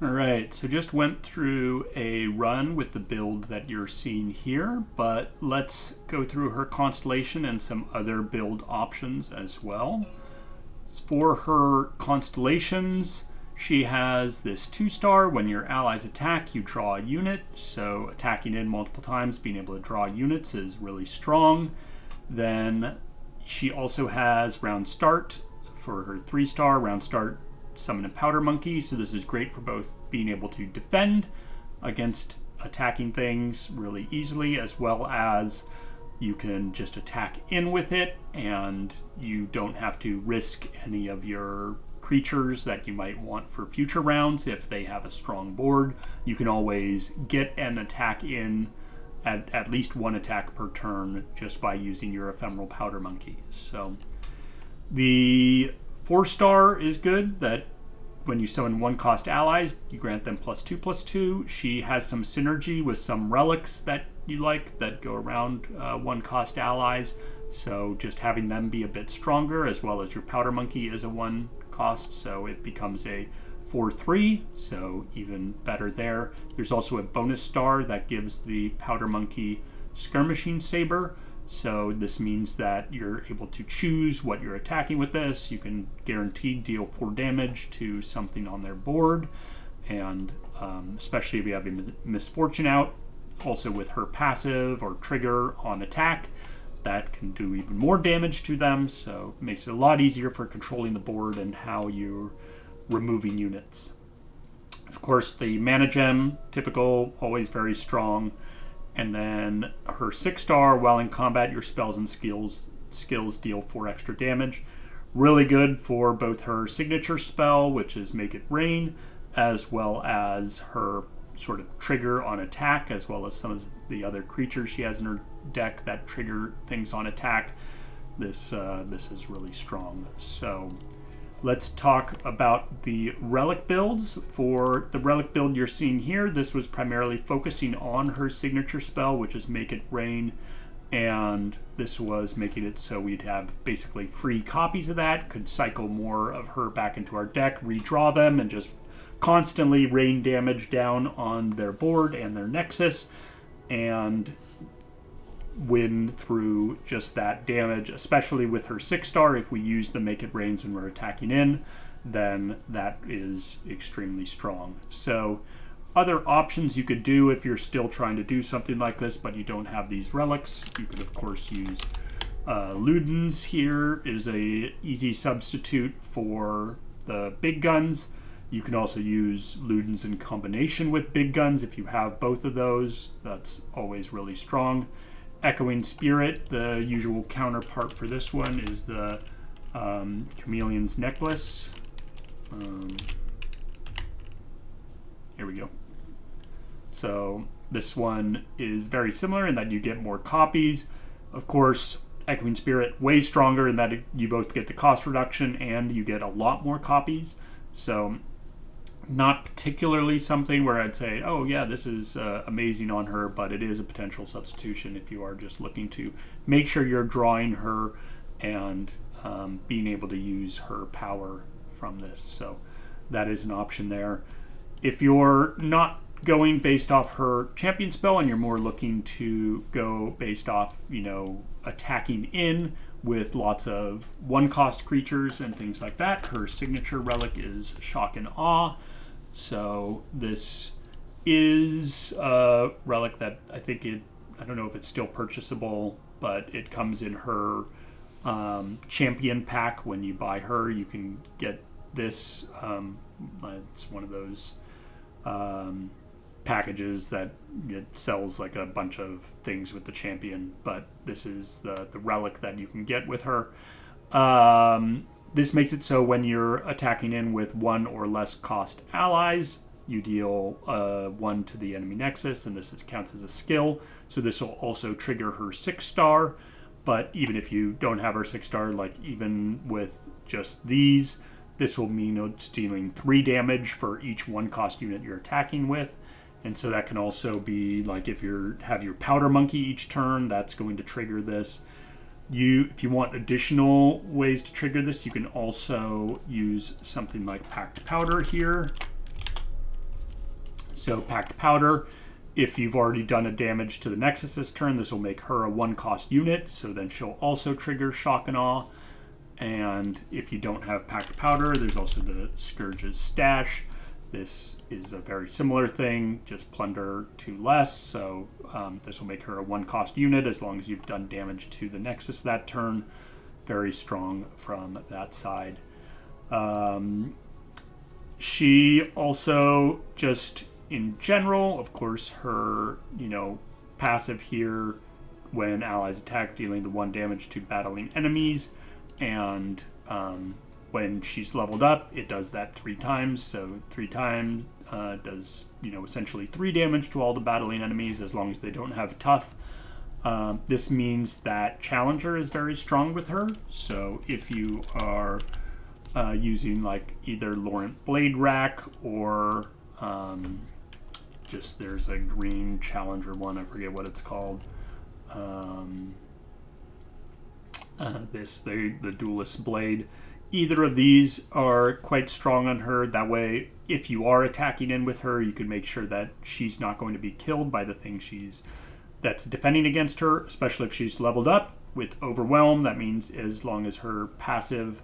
All right, so just went through a run with the build that you're seeing here, but let's go through her constellation and some other build options as well. For her constellations, she has this 2-star. When your allies attack, you draw a unit. So attacking in multiple times, being able to draw units is really strong. Then she also has round start for her 3-star. Round start, summon a powder monkey. So this is great for both being able to defend against attacking things really easily, as well as you can just attack in with it, and you don't have to risk any of your creatures that you might want for future rounds. If they have a strong board, you can always get an attack in at least one attack per turn just by using your ephemeral powder monkey. So the 4-star is good, that when you summon 1-cost allies, you grant them +2/+2. She has some synergy with some relics that you like that go around 1-cost allies. So just having them be a bit stronger, as well as your powder monkey is a 1-cost, so it becomes a 4/3, so even better there. There's also a bonus star that gives the powder monkey skirmishing saber. So this means that you're able to choose what you're attacking with this. You can guaranteed deal 4 damage to something on their board, and especially if you have a misfortune out. Also with her passive or trigger on attack, that can do even more damage to them, so it makes it a lot easier for controlling the board and how you're removing units. Of course, the mana gem, typical, always very strong. And then her 6-star, while in combat, your spells and skills deal 4 extra damage. Really good for both her signature spell, which is Make It Rain, as well as her sort of trigger on attack, as well as some of the other creatures she has in her deck that trigger things on attack. This is really strong. So let's talk about the relic builds. For the relic build you're seeing here, this was primarily focusing on her signature spell, which is Make It Rain, and this was making it so we'd have basically free copies of that, could cycle more of her back into our deck, redraw them, and just constantly rain damage down on their board and their nexus, and win through just that damage, especially with her 6-star. If we use the Make It Rains when we're attacking in, then that is extremely strong. So other options you could do if you're still trying to do something like this but you don't have these relics, you could of course use Ludens. Here is a easy substitute for the big guns. You can also use Ludens in combination with big guns. If you have both of those, that's always really strong. Echoing Spirit, the usual counterpart for this one is the Chameleon's Necklace. Here we go. So this one is very similar in that you get more copies. Of course, Echoing Spirit way stronger in that you both get the cost reduction and you get a lot more copies. So not particularly something where I'd say, oh yeah, this is amazing on her, but it is a potential substitution if you are just looking to make sure you're drawing her and being able to use her power from this. So that is an option there. If you're not going based off her champion spell and you're more looking to go based off, attacking in with lots of 1-cost creatures and things like that, her signature relic is Shock and Awe. So this is a relic that I don't know if it's still purchasable, but it comes in her champion pack. When you buy her, you can get this. It's one of those packages that it sells like a bunch of things with the champion, but this is the relic that you can get with her. This makes it so when you're attacking in with 1 or less cost allies, you deal 1 to the enemy nexus, and this counts as a skill. So this will also trigger her 6-star, but even if you don't have her 6-star, like even with just these, this will mean it's dealing 3 damage for each 1-cost unit you're attacking with. And so that can also be like if you have your powder monkey each turn, that's going to trigger this. If you want additional ways to trigger this, you can also use something like Packed Powder here. So Packed Powder, if you've already done a damage to the Nexus this turn, this will make her a 1-cost unit, so then she'll also trigger Shock and Awe. And if you don't have Packed Powder, there's also the Scourge's Stash. This is a very similar thing, just plunder 2 less, so this will make her a 1-cost unit as long as you've done damage to the Nexus that turn. Very strong from that side. She also just in general, of course, her, passive here, when allies attack, dealing the 1 damage to battling enemies, and when she's leveled up, it does that 3 times, so 3 times does, essentially 3 damage to all the battling enemies as long as they don't have tough. This means that Challenger is very strong with her, so if you are using like either Laurent Blade Rack or just there's a green Challenger one, I forget what it's called. The Duelist Blade. Either of these are quite strong on her. That way, if you are attacking in with her, you can make sure that she's not going to be killed by the thing that's defending against her, especially if she's leveled up with Overwhelm. That means as long as her passive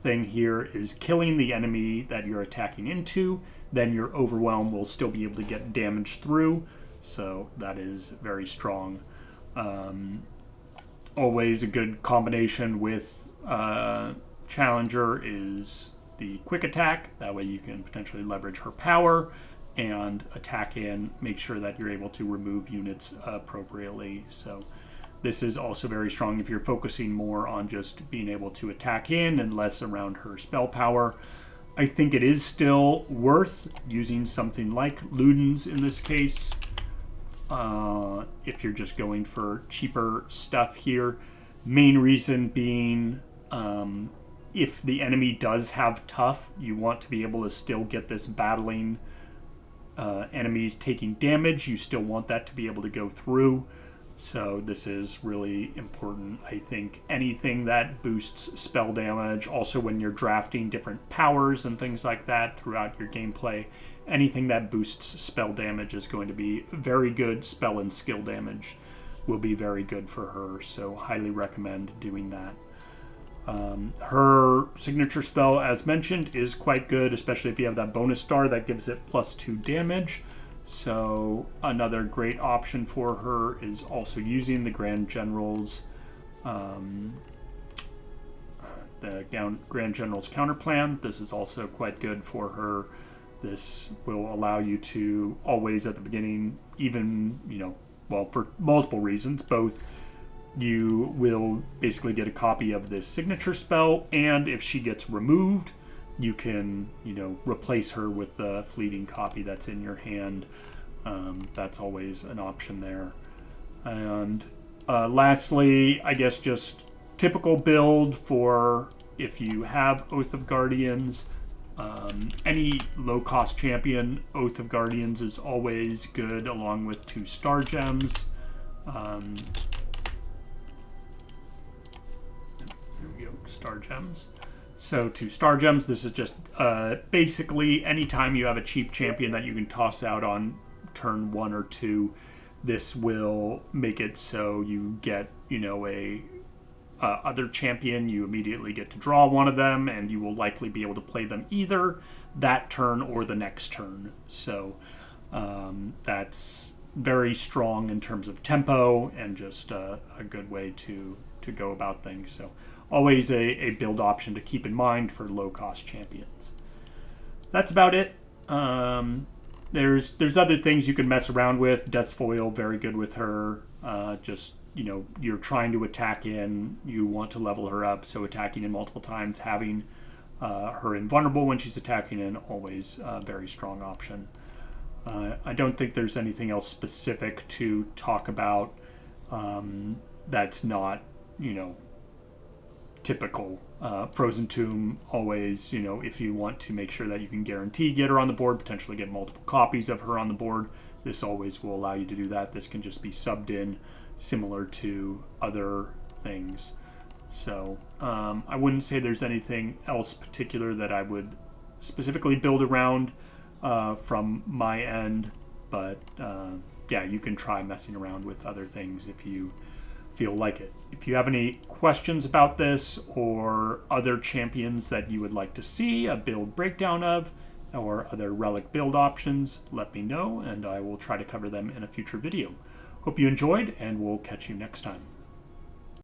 thing here is killing the enemy that you're attacking into, then your Overwhelm will still be able to get damage through. So that is very strong. Always a good combination with Challenger is the quick attack. That way you can potentially leverage her power and attack in, make sure that you're able to remove units appropriately. So this is also very strong if you're focusing more on just being able to attack in and less around her spell power. I think it is still worth using something like Ludens in this case. If you're just going for cheaper stuff here. Main reason being, if the enemy does have tough, you want to be able to still get this battling enemies taking damage. You still want that to be able to go through. So this is really important. I think anything that boosts spell damage, also when you're drafting different powers and things like that throughout your gameplay, anything that boosts spell damage is going to be very good. Spell and skill damage will be very good for her, so highly recommend doing that. Her signature spell, as mentioned, is quite good, especially if you have that bonus star that gives it +2 damage. So another great option for her is also using the Grand General's Grand General's counter plan. This is also quite good for her. This will allow you to always at the beginning, even, well, for multiple reasons, both you will basically get a copy of this signature spell, and if she gets removed, you can, replace her with the fleeting copy that's in your hand. That's always an option there. And lastly, I guess just typical build for if you have Oath of Guardians. Any low-cost champion, Oath of Guardians is always good, along with 2 Star Gems. Here we go, Star Gems. So 2 Star Gems, this is just basically anytime you have a cheap champion that you can toss out on turn 1 or 2, this will make it so you get, a other champion, you immediately get to draw one of them, and you will likely be able to play them either that turn or the next turn. So that's very strong in terms of tempo and just a good way to go about things. So always a build option to keep in mind for low-cost champions. That's about it. There's other things you can mess around with. Death's Foil, very good with her. Just, you're trying to attack in, you want to level her up, so attacking in multiple times, having her invulnerable when she's attacking in, always a very strong option. I don't think there's anything else specific to talk about that's not, typical. Frozen Tomb, always, if you want to make sure that you can guarantee get her on the board, potentially get multiple copies of her on the board, this always will allow you to do that. This can just be subbed in similar to other things. So I wouldn't say there's anything else particular that I would specifically build around. from my end, but yeah, you can try messing around with other things if you feel like it. If you have any questions about this or other champions that you would like to see a build breakdown of, or other relic build options, let me know and I will try to cover them in a future video. Hope you enjoyed, and we'll catch you next time.